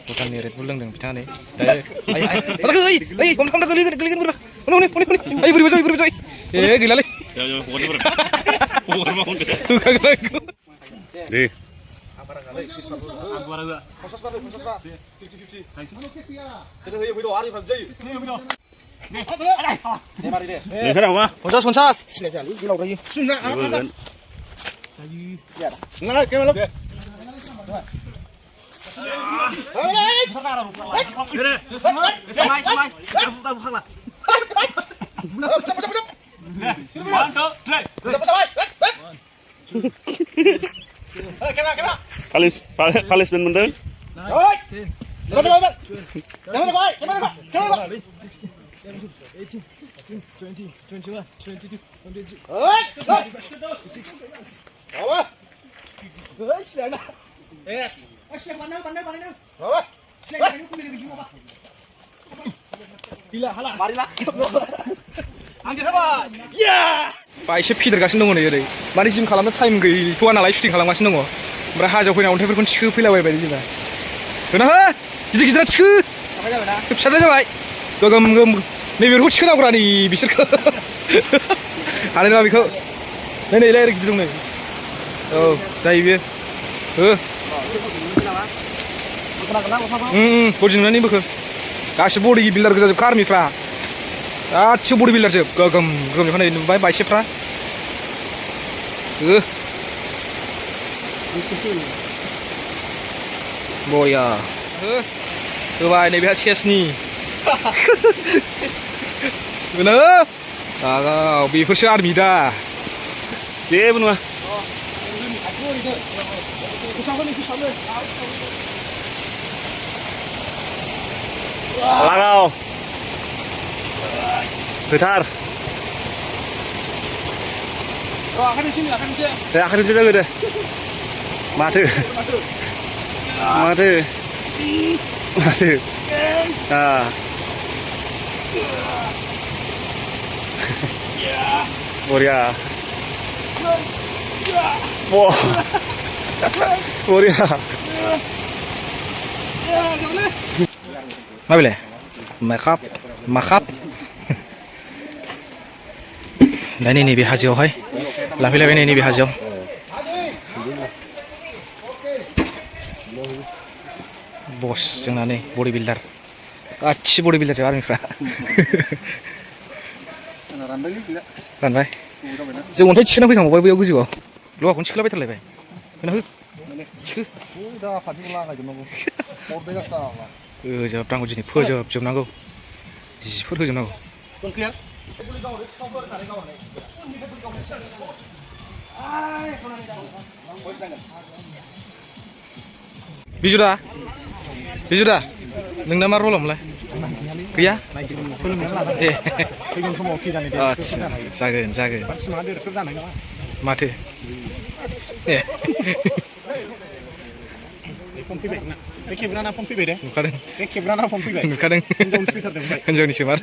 Bukan Red Bull loंदों बिथाङा नै ओइ हमथाम गोलैगोन बोरैबा ओइ बोरैबा ए गैलालै दे Punishment bener. Pak एसे फिदेरगासिनो दङ नै ओरै माने जिम खालामनो टाइम गैथ'आ नालाय शुटिं खालामगासिनो दङ ओमफ्राय हाजोआव फैना अन्थाइफोरखौ थिखो फैलाबायबाय जोंना होना हो गिदिर गिदिरा थिखो फिसाद्राय जाबाय गोगोम नैबेखौ थिखोनांगौरा नै बिसोरखौ हानाय नङा बेखौ नै ओरै गिदिर दं नै औ जायो बेयो हो बडि नुनानै बोखो गासिबो बडि बिल्डार गोजाजोबखा आर्मिफ्रा गासिबो बडि बिल्डारजोब गोगोम जोबखा नै नुबाय बाइसेफ्रा बया होबाय नैबेहा सेसनि बेनो बेफोरसो आर्मि दा जेबो नङा लागाव फोथार आखाइजोंसो जागो दे माथो बरिया बरिया मा बेलाय माखाब दा नैबे हाजोआवहाय लाफैलायबाय नैबे हाजोआव बस जोंना नै बडि बिल्डार गासिबो बडि बिल्डार आर्मिफ्रा रानबाय जों अन्थाइ थिखोना फैखांबाय बैयाव गोजौआव लहाखौनो थिखोलाबायथारलायबाय होना हो थिखो फोजोबनांगौ दिनै फोजोबजोबनांगौ जिफोर होजोबनांगौ बिजुदा नोंना मा रलामोनलाय गैया जागोन माथो नुखादों हिनजावनिसो मार